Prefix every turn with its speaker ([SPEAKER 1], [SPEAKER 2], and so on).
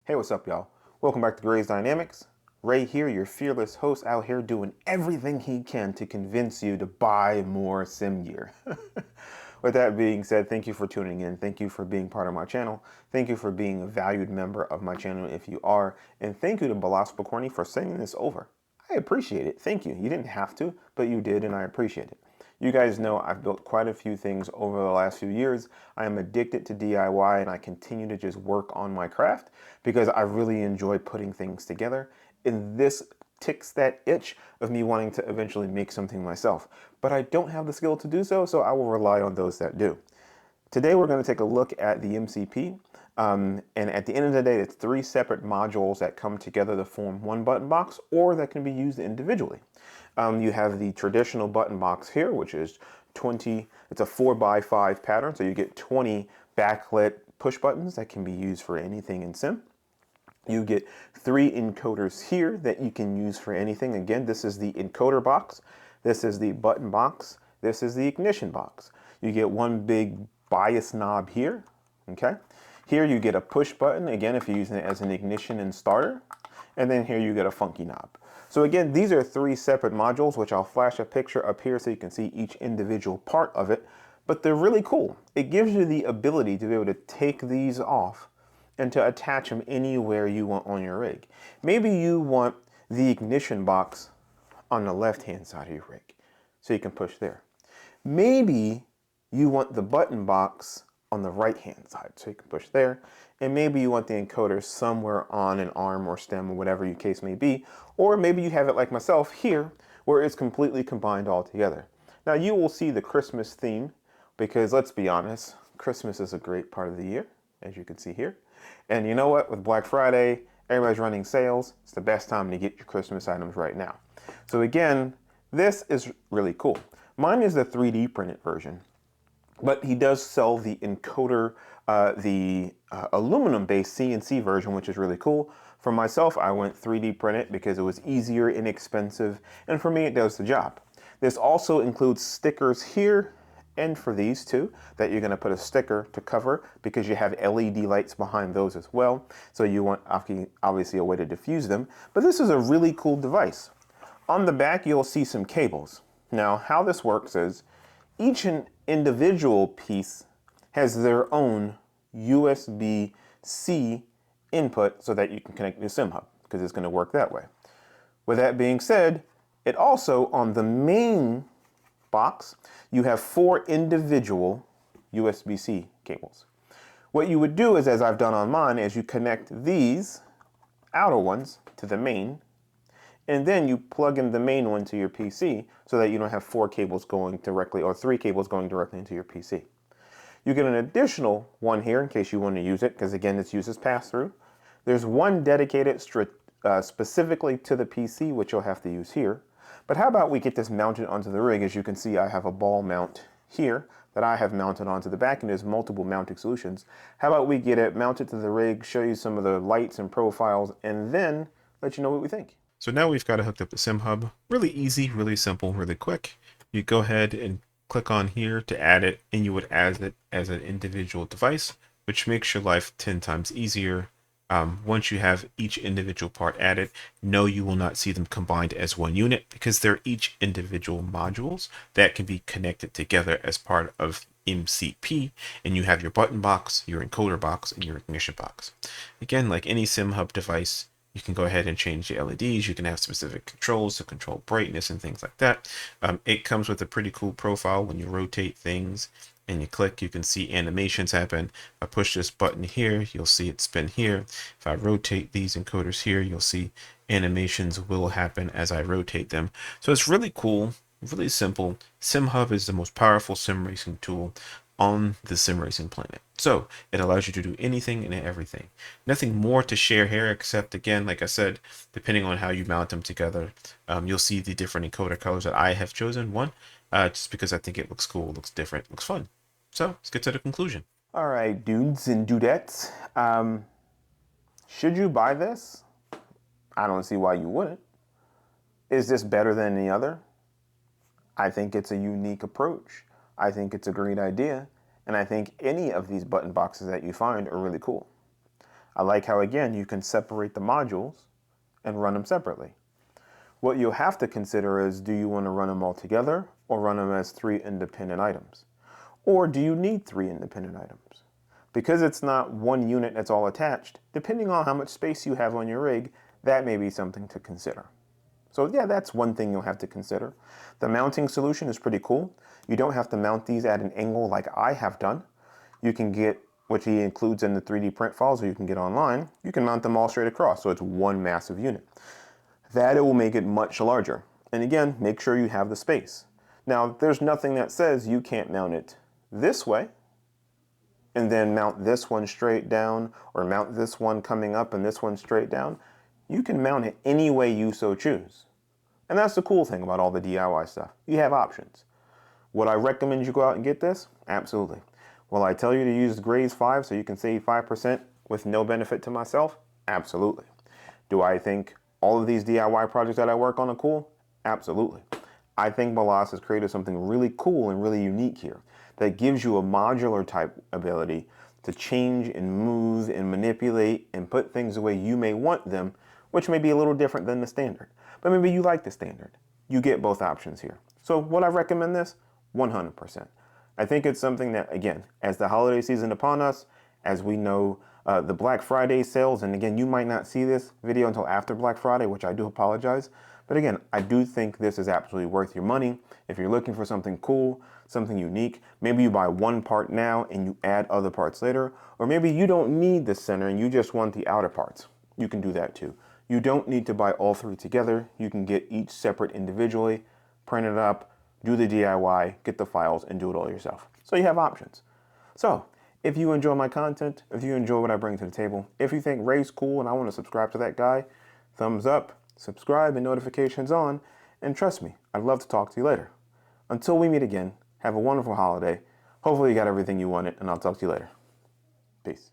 [SPEAKER 1] Hey, what's up, y'all? Welcome back to Grayze Dynamics. Ray here, your fearless host out here doing everything he can to convince you to buy more sim gear. With that being said, thank you for tuning in. Thank you for being part of my channel. Thank you for being a valued member of my channel if you are. And thank you to Balas Bakorny for sending this over. I appreciate it. Thank you. You didn't have to, but you did, and I appreciate it. You guys know I've built quite a few things over the last few years. I am addicted to DIY and I continue to just work on my craft because I really enjoy putting things together. And this ticks that itch of me wanting to eventually make something myself. But I don't have the skill to do so, so I will rely on those that do. Today we're going to take a look at the MCP. And at the end of the day, it's three separate modules that come together to form one button box, or that can be used individually. You have the traditional button box here, which is 20, it's a 4x5 pattern, so you get 20 backlit push buttons that can be used for anything in Sim. You get 3 encoders here that you can use for anything. Again, this is the encoder box, this is the button box, this is the ignition box. You get one big bias knob here, okay? Here you get a push button, again, if you're using it as an ignition and starter. And then here you get a funky knob. So again, these are 3 separate modules, which I'll flash a picture up here so you can see each individual part of it. But they're really cool. It gives you the ability to be able to take these off and to attach them anywhere you want on your rig. Maybe you want the ignition box on the left-hand side of your rig, so you can push there. Maybe you want the button box on the right-hand side, so you can push there. And maybe you want the encoder somewhere on an arm or stem or whatever your case may be. Or maybe you have it like myself here, where it's completely combined all together. Now you will see the Christmas theme, because let's be honest, Christmas is a great part of the year, as you can see here. And you know what, with Black Friday, everybody's running sales. It's the best time to get your Christmas items right now. So again, this is really cool. Mine is the 3D printed version. But he does sell the encoder, the aluminum-based CNC version, which is really cool. For myself, I went 3D printed because it was easier, inexpensive, and for me, it does the job. This also includes stickers here and for these two that you're going to put a sticker to cover because you have LED lights behind those as well. So you want obviously a way to diffuse them. But this is a really cool device. On the back, you'll see some cables. Now, how this works is each individual piece has their own USB-C input so that you can connect to SimHub, because it's going to work that way. With that being said, it also, on the main box, you have 4 individual USB-C cables. What you would do is, as I've done on mine, is you connect these outer ones to the main, and then you plug in the main one to your PC so that you don't have 4 cables going directly, or 3 cables going directly into your PC. You get an additional one here in case you want to use it, because again, it's used as pass-through. There's one dedicated specifically to the PC, which you'll have to use here. But how about we get this mounted onto the rig? As you can see, I have a ball mount here that I have mounted onto the back, and there's multiple mounting solutions. How about we get it mounted to the rig, show you some of the lights and profiles, and then let you know what we think. So now we've got it hooked up to SimHub. Really easy, really simple, really quick. You go ahead and click on here to add it, and you would add it as an individual device, which makes your life 10 times easier. Once you have each individual part added, no, you will not see them combined as one unit because they're each individual modules that can be connected together as part of MCP, and you have your button box, your encoder box, and your ignition box. Again, like any SimHub device, you can go ahead and change the LEDs. You can have specific controls to control brightness and things like that. It comes with a pretty cool profile. When you rotate things and you click, you can see animations happen. If I push this button here, you'll see it spin here. If I rotate these encoders here, you'll see animations will happen as I rotate them. So it's really cool, really simple. SimHub is the most powerful sim racing tool on the sim racing planet. So it allows you to do anything and everything. Nothing more to share here, except again, like I said, depending on how you mount them together, you'll see the different encoder colors that I have chosen. One, just because I think it looks cool, looks different, looks fun. So let's get to the conclusion. All right, dudes and dudettes. Should you buy this? I don't see why you wouldn't. Is this better than any other? I think it's a unique approach. I think it's a great idea, and I think any of these button boxes that you find are really cool. I like how, again, you can separate the modules and run them separately. What you'll have to consider is, do you want to run them all together or run them as 3 independent items? Or do you need 3 independent items? Because it's not one unit that's all attached, depending on how much space you have on your rig, that may be something to consider. So yeah, that's one thing you'll have to consider. The mounting solution is pretty cool. You don't have to mount these at an angle like I have done. You can get, which he includes in the 3D print files, or you can get online, you can mount them all straight across, so it's one massive unit. That it will make it much larger. And again, make sure you have the space. Now, there's nothing that says you can't mount it this way, and then mount this one straight down, or mount this one coming up and this one straight down. You can mount it any way you so choose. And that's the cool thing about all the DIY stuff. You have options. Would I recommend you go out and get this? Absolutely. Will I tell you to use Grayze 5 so you can save 5% with no benefit to myself? Absolutely. Do I think all of these DIY projects that I work on are cool? Absolutely. I think Molas has created something really cool and really unique here that gives you a modular type ability to change and move and manipulate and put things the way you may want them, which may be a little different than the standard. But maybe you like the standard. You get both options here. So would I recommend this? 100%. I think it's something that, again, as the holiday season upon us, as we know the Black Friday sales, and again, you might not see this video until after Black Friday, which I do apologize. But again, I do think this is absolutely worth your money. If you're looking for something cool, something unique, maybe you buy one part now and you add other parts later, or maybe you don't need the center and you just want the outer parts. You can do that too. You don't need to buy all 3 together. You can get each separate individually, print it up, do the DIY, get the files, and do it all yourself. So you have options. So if you enjoy my content, if you enjoy what I bring to the table, if you think Ray's cool and I want to subscribe to that guy, thumbs up, subscribe and notifications on, and trust me, I'd love to talk to you later. Until we meet again, have a wonderful holiday. Hopefully you got everything you wanted, and I'll talk to you later. Peace.